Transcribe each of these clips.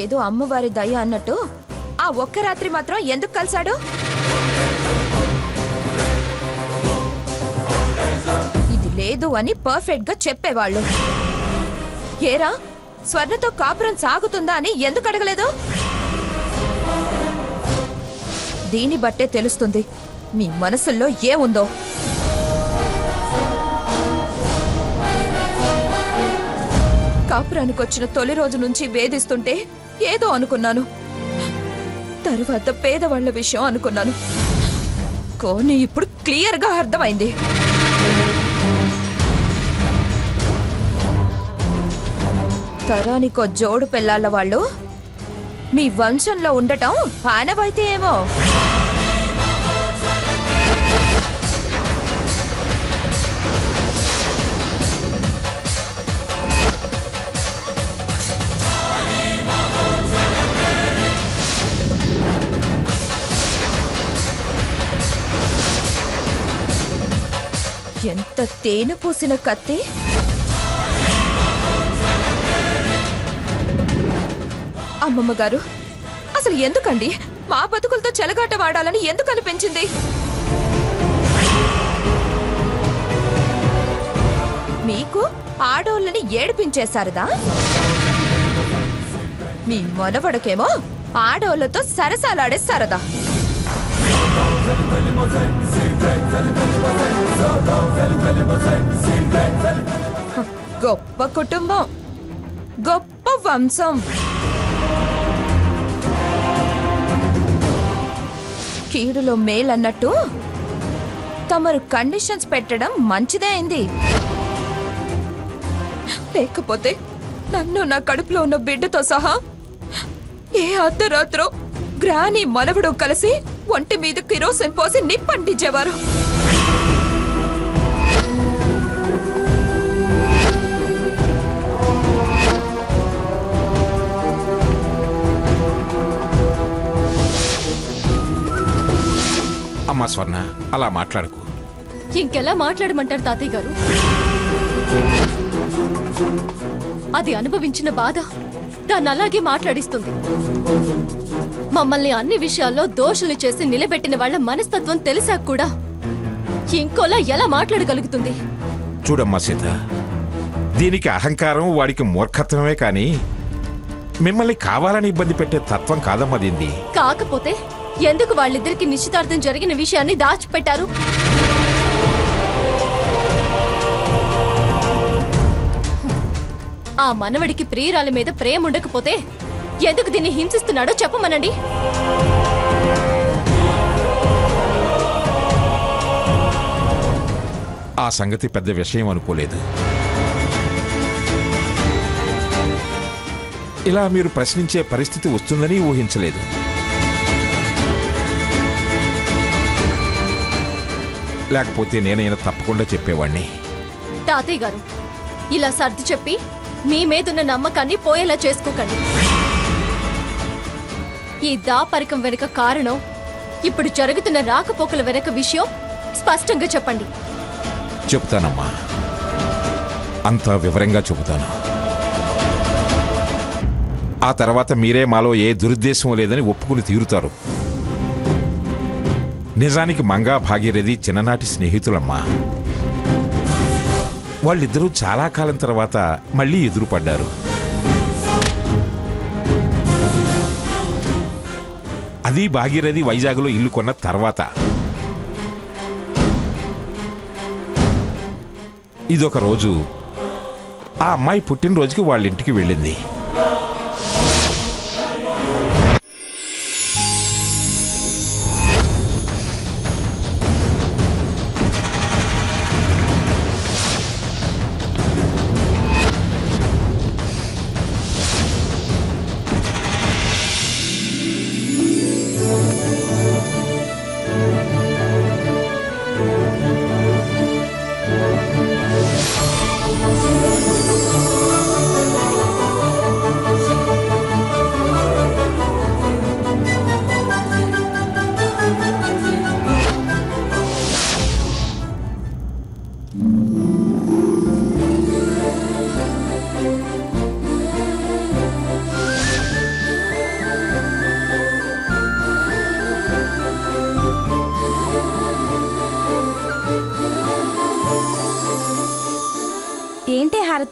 ఏదో అమ్మవారి దయ అన్నట్టు ఆ ఒక్క రాత్రి మాత్రం ఎందుకు కలిశాడు? ఇది లేదు అని పర్ఫెక్ట్ గా చెప్పేవాళ్ళు. ఏరా, స్వర్ణతో కాపురం సాగుతుందా అని ఎందుకు అడగలేదు? దీని బట్టే తెలుస్తుంది మీ మనసుల్లో ఏముందో. కాపురానికి వచ్చిన తొలి రోజు నుంచి వేధిస్తుంటే ఏదో అనుకున్నాను, తరువాత పేదవాళ్ల విషయం అనుకున్నాను. కానీ ఇప్పుడు క్లియర్ గా అర్థమైంది. తరానికో జోడు పెళ్ళాళ్ళ వాళ్ళు మీ వంశంలో ఉండటం ఆనవాయితీ ఏమో. ఎంత తేనె పూసిన కత్తి! అమ్మమ్మ గారు, అసలు ఎందుకండి మా బతుకులతో చెలగాట వాడాలని ఎందుకు అనిపించింది? మీకు ఆడోళ్ళని ఏడిపించేశారదా? మీ మనవడకేమో ఆడోళ్ళతో సరసాలాడేస్తారదా? గొప్ప కుటుంబం, గొప్ప వంశం. కీడులో మేలన్నట్టు తమరు కండిషన్స్ పెట్టడం మంచిదే అయింది. లేకపోతే నన్ను నా కడుపులో ఉన్న బిడ్డతో సహా ఏ అర్ధరాత్రో గ్రాని మనవడు కలిసి ఒంటి మీద కిరోసిన్ పోసి నిప్పంటించేవారు. అమ్మా స్వర్ణ, అలా మాట్లాడుకు. ఇంకెలా మాట్లాడమంటారు తాతయ్య గారు? అది అనుభవించిన బాధ దాన్ని అలాగే మాట్లాడిస్తుంది. మమ్మల్ని అన్ని విషయాల్లో దోషులు చేసి నిలబెట్టిన వాళ్ళ మనస్తత్వం తెలిసాక కూడా ఇంకోలా ఎలా మాట్లాడగలుగుతుంది? చూడమ్మా సీత, దీనికి అహంకారం, వాడికి మూర్ఖత్వమే కాని మిమ్మల్ని కావాలని ఇబ్బంది పెట్టే తత్వం కాదమ్మా దీన్ని. కాకపోతే ఎందుకు వాళ్ళిద్దరికి నిశ్చితార్థం జరిగిన విషయాన్ని దాచిపెట్టారు? ఆ మనవడికి ప్రియురాలి మీద ప్రేమ ఉండకపోతే ఎందుకు దీన్ని హింసిస్తున్నాడో చెప్పమనండి. ఆ సంగతి పెద్ద విషయం అనుకోలేదు. ఇలా మీరు ప్రశ్నించే పరిస్థితి వస్తుందని ఊహించలేదు. లేకపోతే నేనైనా తప్పకుండా చెప్పేవాణ్ణి. తాతయ్య గారు, ఇలా సర్ది చెప్పి మీ మీదున్న నమ్మకాన్ని పోయేలా చేసుకోకండి. ఈ దాపరికం వెనుక కారణం, ఇప్పుడు జరుగుతున్న రాకపోకల వెనుక విషయం స్పష్టంగా చెప్పండి. చెబుతానమ్మా, అంతా వివరంగా చెబుతాను. ఆ తర్వాత మీరే మాలో ఏ దురుద్దేశం లేదని ఒప్పుకుని తీరుతారు. నిజానికి మంగా భాగీరథి చిన్ననాటి స్నేహితులమ్మా. వాళ్ళిద్దరూ చాలా కాలం తర్వాత మళ్ళీ ఎదురుపడ్డారు. అది భాగీరథి వైజాగ్లో ఇల్లు కొన్న తర్వాత. ఇదొక రోజు ఆ అమ్మాయి పుట్టినరోజుకి వాళ్ళ ఇంటికి వెళ్ళింది.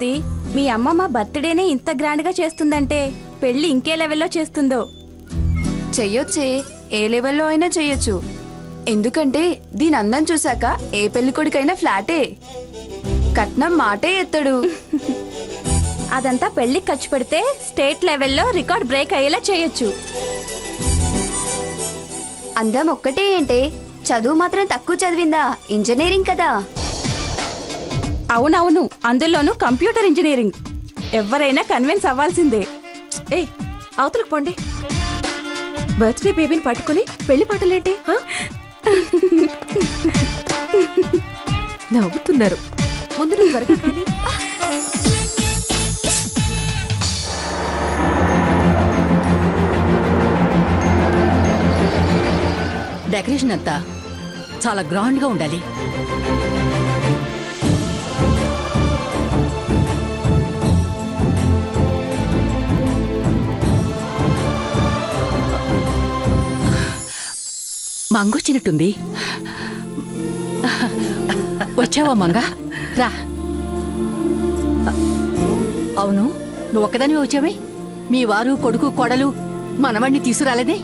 హారతి, మీ అమ్మమ్మ బర్త్డేనే ఇంత గ్రాండ్ గా చేస్తుందంటే పెళ్లి ఇంకే లెవెల్లో చేస్తుందో. చెయ్యొచ్చే, ఏ లెవెల్లో అయినా చెయ్యొచ్చు. ఎందుకంటే దీని అందం చూశాక ఏ పెళ్లికొడుకైనా ఫ్లాటే. కట్నం మాటే ఎత్తడు. అదంతా పెళ్లికి ఖర్చు పెడితే స్టేట్ లెవెల్లో రికార్డ్ బ్రేక్ అయ్యేలా చేయొచ్చు. అందం ఒక్కటే ఏంటే, చదువు మాత్రం తక్కువ చదివిందా? ఇంజనీరింగ్ కదా. అవునవును, అందులోనూ కంప్యూటర్ ఇంజనీరింగ్. ఎవరైనా కన్విన్స్ అవ్వాల్సిందే. ఏ అవతలకు పోండి. బర్త్డే బేబీని పట్టుకుని పెళ్లి పాటలేంటి? హా? నవ్వుతున్నారు. ముందు నువ్వు త్వరగా కానీ. డెకరేషన్ అంతా చాలా గ్రాండ్ గా ఉండాలి. మంగొచ్చినట్టుంది. వచ్చావా మంగ? రా. అవును, నువ్వు ఒక్కదానివే వచ్చావే? మీ వారు, కొడుకు, కోడలు మనవాణ్ణి తీసుకురాలేదే?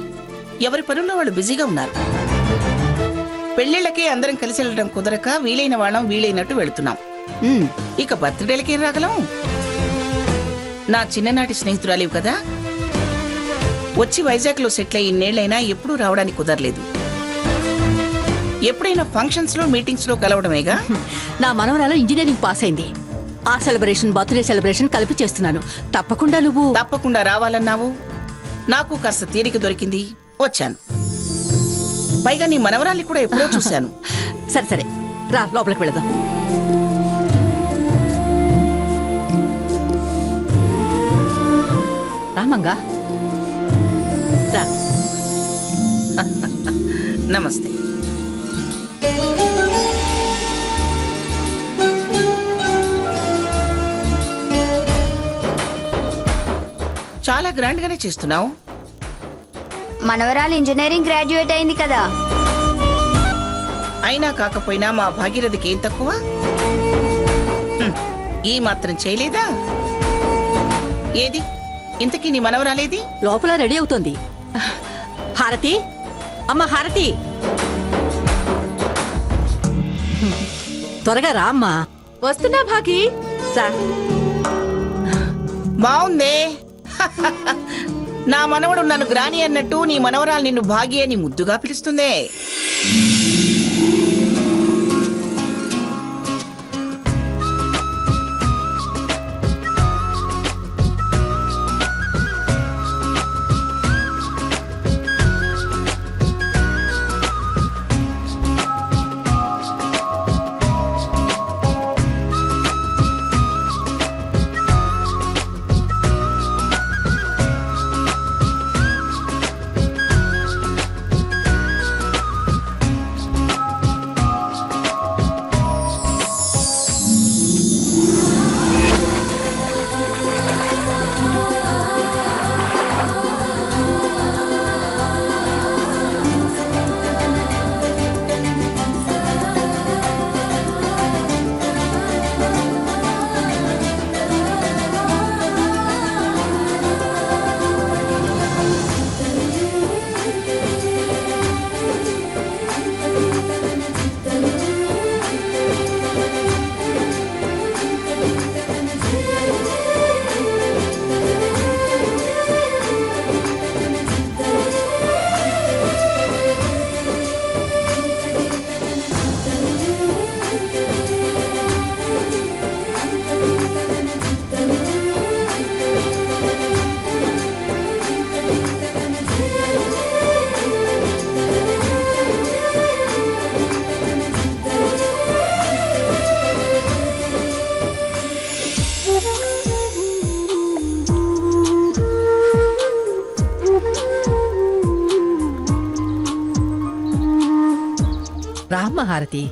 ఎవరి పనుల్లో వాళ్ళు బిజీగా ఉన్నారు. పెళ్లిళ్ళకి అందరం కలిసి వెళ్ళడం కుదరక వీలైన వాళ్ళం వీలైనట్టు వెళుతున్నాం. ఇక బర్త్డేలకి ఏం రాగలం? నా చిన్ననాటి స్నేహితురాలివి కదా, వచ్చి వైజాగ్ లో సెటిల్ అయ్యి ఇన్నేళ్లైనా ఎప్పుడూ రావడానికి కుదరలేదు. ఎప్పుడైనా ఫంక్షన్స్ లో మీటింగ్స్ లో కలవడమేగా. నా మనవరాలు ఇంజనీరింగ్ పాస్ అయింది. ఆ సెలబ్రేషన్, బర్త్డే సెలబ్రేషన్ కలిపి చేస్తున్నాను. తప్పకుండా నువ్వు. తప్పకుండా రావాలన్నావు. నాకు కాస్త తీరిక దొరికింది, వచ్చాను. పైగా నీ మనవరాల్ని కూడా ఎప్పుడో చూశాను. సరే సరే, రా లోపలికి వెళదాం. రామంగా రా. నమస్తే. చాలా గ్రాండ్ గానే చేస్తున్నావు. మనవరాలు ఇంజనీరింగ్ గ్రాడ్యుయేట్ అయింది కదా. అయినా కాకపోయినా మా భాగీరథికి ఏం తక్కువ? ఈ మాత్రం చేయలేదా? ఏది ఇంతకీ నీ మనవరాలేది? లోపల రెడీ అవుతోంది. హారతి, అమ్మ హారతి, త్వరగా రా అమ్మా. వస్తున్నా భాగి. రా. బావుందే. నా మనవడు నన్ను గ్రాని అన్నట్టు నీ మనవరాలు నిన్ను భాగి అని ముద్దుగా పిలుస్తుందే. రామ్మ హారతి.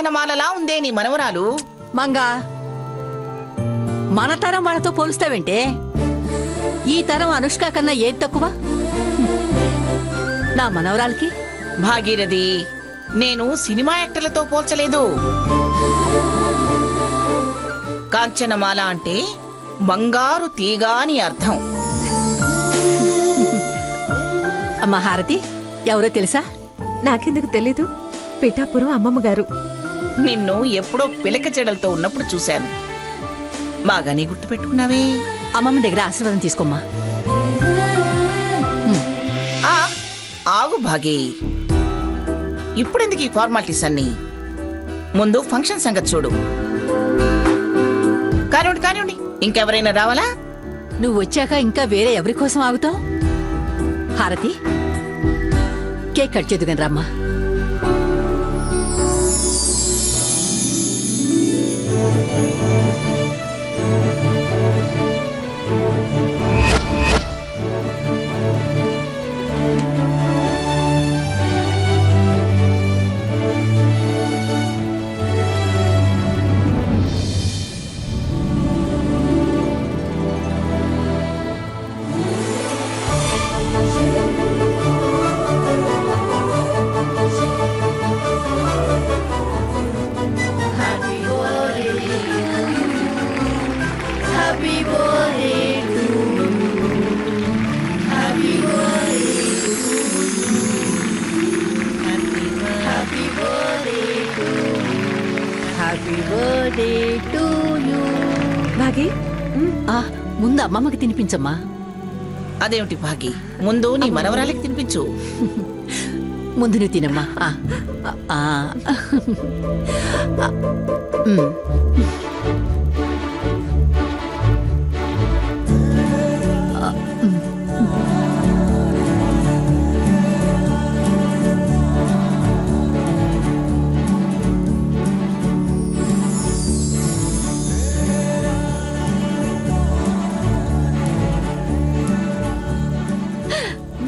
కాంచనమాలలా ఉందే నీ మనవరాలు. మంగా మన తరం వాళ్ళతో పోలుస్తావేంటే? ఈ తరం అనుష్క కన్నా ఏది తక్కువ? నా మనవరాలకి భాగీరథి, నేను సినిమా యాక్టర్లతో పోల్చలేదు. కాంచనమాల అంటే బంగారు తీగ అని అర్థం. అమ్మ హారతి ఎవరో తెలుసా? నాకెందుకు తెలీదు, పిఠాపురం అమ్మమ్మ గారు. నిన్ను ఎప్పుడో పిలక చెడలతో ఉన్నప్పుడు చూశాను. బాగానే గుర్తుపెట్టుకున్నావే. అమ్మమ్మ దగ్గర ఆశీర్వాదం తీసుకోమ్మా. ఆ, ఆగు భాగి, ఇప్పుడెందుకు ఈ ఫార్మాలిటీస్ అన్ని? ముందు ఫంక్షన్ సంగతి చూడు. కానివ్వండి కానివ్వండి, ఇంకెవరైనా రావాలా? నువ్వు వచ్చాక ఇంకా వేరే ఎవరి కోసం ఆగుతావు? హారతి కేక్ కట్ చేద్దుగాని రమ్మా. భాగి, ముందు అమ్మమ్మకి తినిపించమ్మా. అదేమిటి భాగి, ముందు నీ మనవరాలికి తినిపించు. ముందు నువ్వు తినమ్మా.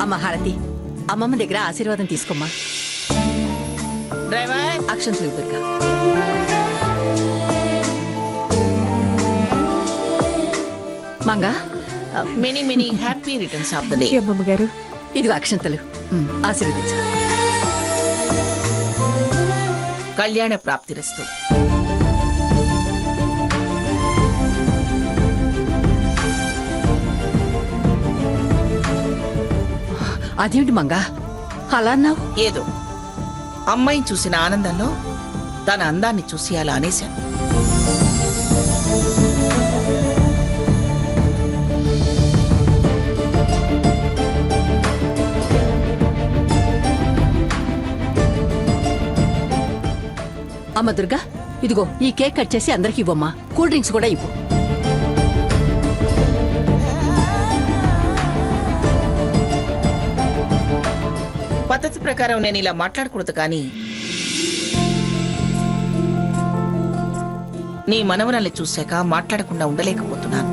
అమ్మ హారతి, అమ్మమ్మ దగ్గర ఆశీర్వాదం తీసుకోమ్మా. డ్రైవర్, అక్షంతలు Durga. Manga many many happy returns of the day. అమ్మమ్మ గారు. ఇదిగో అక్షంతలు, ఆశీర్వదించు. కళ్యాణ ప్రాప్తిరస్తు. అదేంటి మంగా అలా అన్నావు? ఏదో అమ్మాయిని చూసిన ఆనందంలో తన అందాన్ని చూసి అలా అనేశాను. అమ్మ దుర్గా, ఇదిగో ఈ కేక్ కట్ చేసి అందరికి ఇవ్వమ్మా. కూల్ డ్రింక్స్ కూడా ఇవ్వు. పద్ధతి ప్రకారం నేను ఇలా మాట్లాడకూడదు, కానీ నీ మనవరాల్ని చూశాక మాట్లాడకుండా ఉండలేకపోతున్నాను.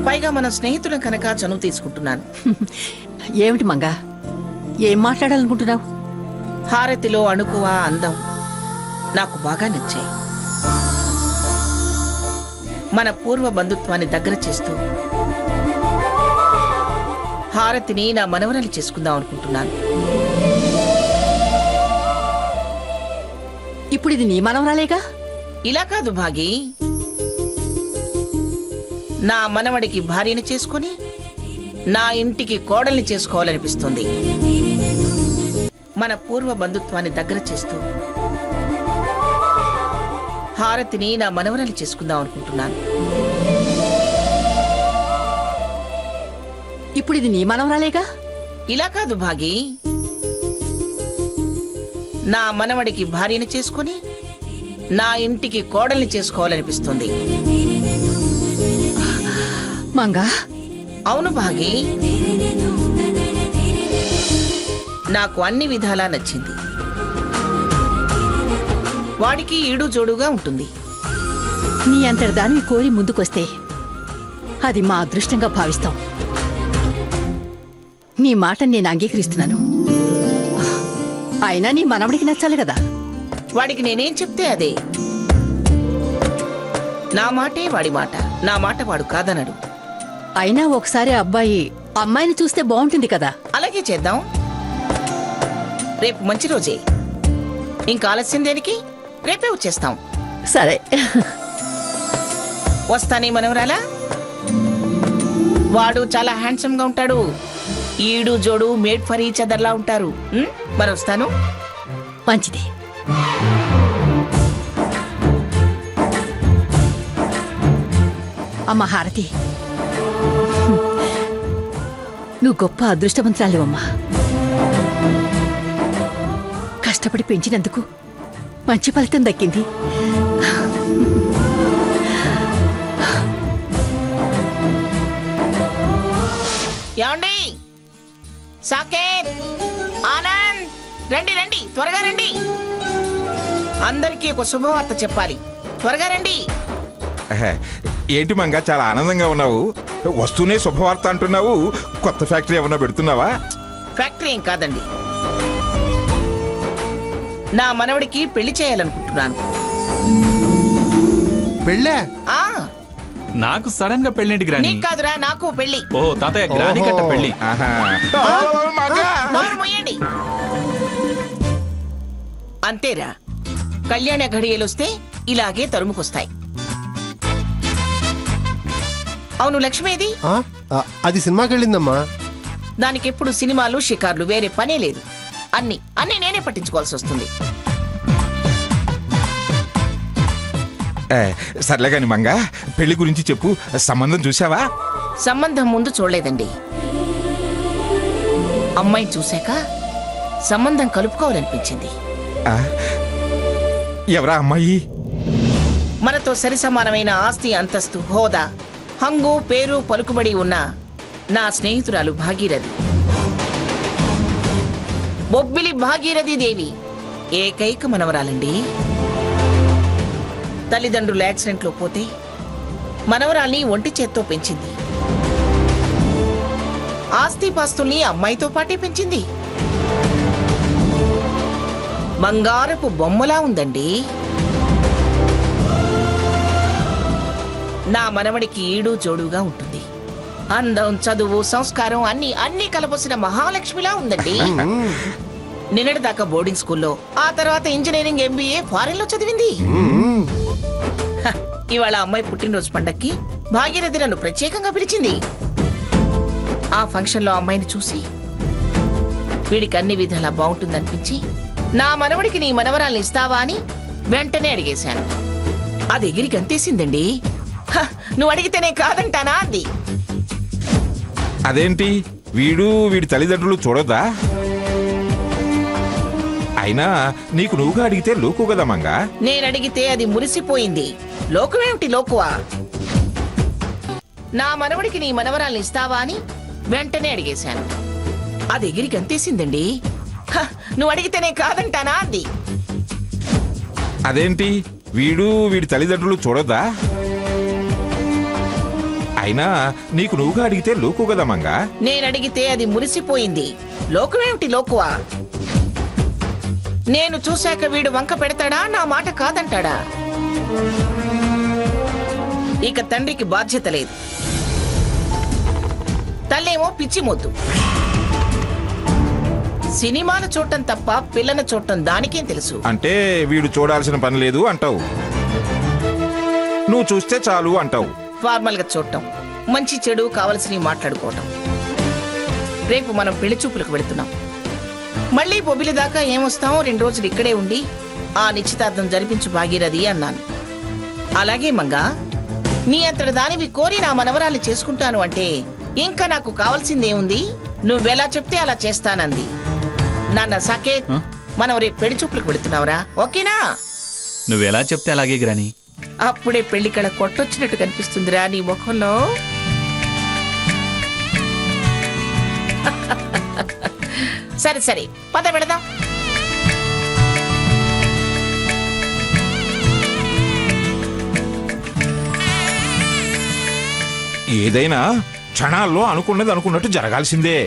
పైగా మన స్నేహితులం కనుక చనువు తీసుకుంటున్నాను. ఏమిటి మంగా, ఏం మాట్లాడాలనుకుంటున్నావు? హారతిలో అణుకువ అందం నాకు బాగా నచ్చాయి. మన పూర్వ బంధుత్వాన్ని దగ్గర చేస్తూ హారతిని నా మనవరాలు చేసుకుందాం అనుకుంటున్నాను. ఇప్పుడు ఇది నీ మనవరాలేగా? ఇలా కాదు భాగి, నా మనవడికి భార్యని చేసుకుని నా ఇంటికి కోడల్ని చేసుకోవాలనిపిస్తుంది. మన పూర్వ బంధుత్వాన్ని దగ్గర చేస్తూ హారతిని నా మనవరాలు చేసుకుందాం అనుకుంటున్నాను. ఇప్పుడు ఇది నీ మనవరాలేగా? ఇలా కాదు భాగి, నా మనవడికి భార్యని చేసుకుని నా ఇంటికి కోడల్ని చేసుకోవాలనిపిస్తుంది. మంగా, అవును భాగి, నాకు అన్ని విధాలా నచ్చింది. వాడికి ఈడు జోడుగా ఉంటుంది. నీ అంతటి దానివి కోరి ముందుకొస్తే అది మా అదృష్టంగా భావిస్తాం. నీ మాట నేను అంగీకరిస్తున్నాను. అయినా నీ మనవడికి నచ్చాలి కదా. వాడికి నేనేం చెప్తే అదే. నా మాటే వాడి మాట, నా మాట వాడు కాదనడు. అయినా ఒకసారి అబ్బాయి అమ్మాయిని చూస్తే బాగుంటుంది కదా. అలాగే చేద్దాం. రేపు మంచి రోజే, ఇంకా ఆలస్యం దేనికి? రేపే వచ్చేస్తాం. సరే. వస్తానే మనవరాలా. వాడు చాలా హ్యాండ్సమ్ గా ఉంటాడు. ఈడు జోడు మేడ్ ఫర్ ఈచ్ అదర్ లా ఉంటారు. మరి వస్తాను. మంచిది. అమ్మ హారతి, నువ్వు గొప్ప అదృష్టవంతురాలివమ్మా. కష్టపడి పెంచినందుకు మంచి ఫలితం దక్కింది. ఏమండి? సాకేత్, ఆనంద్, రండి రండి, త్వరగా రండి. అందరికీ ఒక శుభవార్త చెప్పాలి. త్వరగా రండి. ఏంటి మంగా చాలా ఆనందంగా ఉన్నావు? వస్తూనే శుభవార్త అంటున్నావు. కొత్త ఫ్యాక్టరీ ఏమన్నా పెడుతున్నావా? ఫ్యాక్టరీ ఏం కాదండి, నా మనవడికి పెళ్లి చేయాలనుకుంటున్నాను. పెళ్ళే? ఆ, నాకు సడన్ గా పెళ్ళేంటి గ్రాని? నీకు కాదురా, నాకు పెళ్లి. ఓ తాతయ్య, గ్రాని కట్ట పెళ్లి. ఆహా. నోరు మూయండి. అంతేరా, కళ్యాణ ఘడియలొస్తే ఇలాగే తరుముకొస్తాయి. అవును, లక్ష్మేది? ఆ, అది సినిమాకి వెళ్ళిందమ్మా. దానికెప్పుడు సినిమాలు షికార్లు, వేరే పనే లేదు. అన్ని నేనే పట్టించుకోవాల్సి వస్తుంది. సర్లే కాని మంగా, పెళ్లి గురించి చెప్పు. సంబంధం చూసావా? సంబంధం ముందు చూడలేదండి. అమ్మాయిని చూశాక సంబంధం కలుపుకోవాలనిపించింది. ఎవరా అమ్మాయి? మనతో సరి సమానమైన ఆస్తి, అంతస్తు, హోదా, హంగు, పేరు, పలుకుబడి ఉన్న నా స్నేహితురాలు భాగీరథి. బొబ్బిలి భాగీరథి దేవి ఏకైక మనవరాలండి. తల్లిదండ్రులు యాక్సిడెంట్లో పోతే మనవరాల్ని ఒంటి చేత్తో పెంచింది. ఆస్తిపాస్తుల్ని అమ్మాయితో పాటే పెంచింది. బంగారపు బొమ్మలా ఉందండి. నా మనవడికి ఈడు జోడుగా ఉంటుంది. అందం, చదువు, సంస్కారం అన్ని కలపొసిన మహాలక్ష్మిలా ఉందండి. నిన్నటిదాకా బోర్డింగ్ స్కూల్లో, ఆ తర్వాత ఇంజనీరింగ్, MBA ఫారెన్ లో చదివింది. ఇవాళ అమ్మాయి పుట్టినరోజు పండక్కి భాగీరథి నన్ను ప్రత్యేకంగా పిలిచింది. ఆ ఫంక్షన్ లో అమ్మాయిని చూసి వీడికి అన్ని విధాలా బాగుంటుందనిపించి, నా మనవడికి నీ మనవరాల్ని ఇస్తావా అని వెంటనే అడిగేశాను. అది ఎగిరి గంతేసిందండి. నువ్వు అడిగితేనే కాదంటానా అంది. అదేంటి, వీడి తల్లిదండ్రులు చూడొద్దా? అయినా నీకు నువ్వుగా అడిగితే లోకు కదా మంగా. నేను అడిగితే అది మురిసిపోయింది. లోకమేమిటి లోకువా? నా మనవడికి నీ మనవరాల్ని ఇస్తావా అని వెంటనే అడిగేశాను. అది ఎగిరి గంతేసిందండి. నువ్వు అడిగితేనే కాదంటానా అంది. అదేంటి, వీడి తల్లిదండ్రులు చూడొద్దా? అయినా నీకు నువ్వుగా అడిగితే లోకు కదా మంగా. నేను అడిగితే అది మురిసిపోయింది. లోకమేమిటి లోకువా? నేను చూశాక వీడు వంక పెడతాడా, నా మాట కాదంటాడా? ఇక తండ్రికి బాధ్యత లేదు. తల్లేమో పిచ్చి మొద్దు. సినిమాలు చూడటం తప్ప పిల్లను చూడటం దానికేం తెలుసు. అంటే వీడు చూడాల్సిన పని లేదు అంటావు, నువ్వు చూస్తే చాలు అంటావు. ఫార్మల్ గా చూడటం, మంచి చెడు కావలసినవి మాట్లాడుకోవటం. రేపు మనం పెళ్లి చూపులకు వెళుతున్నాం. మళ్ళీ బొబ్బిలి దాకా ఏమొస్తాం, 2 రోజులు ఇక్కడే ఉండి ఆ నిశ్చితార్థం జరిపించు భాగీరథి అన్నాను. అలాగే మంగా, నీ అంతటి దానివి కోరి నా మనవరాలు చేసుకుంటాను అంటే ఇంకా నాకు కావాల్సిందేముంది? నువ్వెలా చెప్తే అలా చేస్తానంది. నాన్న సాకేత్, మనం రేపు పెళ్లి చూపులకు వెళుతున్నావురా, ఓకేనా? నువ్వెలా చెప్తే అలాగే గ్రాని. అప్పుడే పెళ్లి కళ కొట్టొచ్చినట్టు కనిపిస్తుందిరా నీ ముఖంలో. సరే పద పెడదాం. ఏదైనా క్షణాల్లో అనుకున్నది అనుకున్నట్టు జరగాల్సిందే.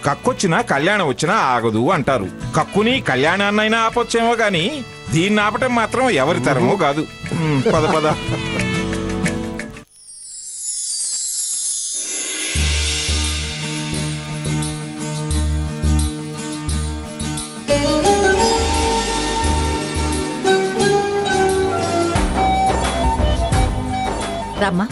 కక్కొచ్చినా కళ్యాణం వచ్చినా ఆగదు అంటారు. కక్కుని కళ్యాణాన్నైనా ఆపొచ్చేమో గాని దీన్ని ఆపటం మాత్రం ఎవరి తరమో కాదు. పద పద. రామ్మా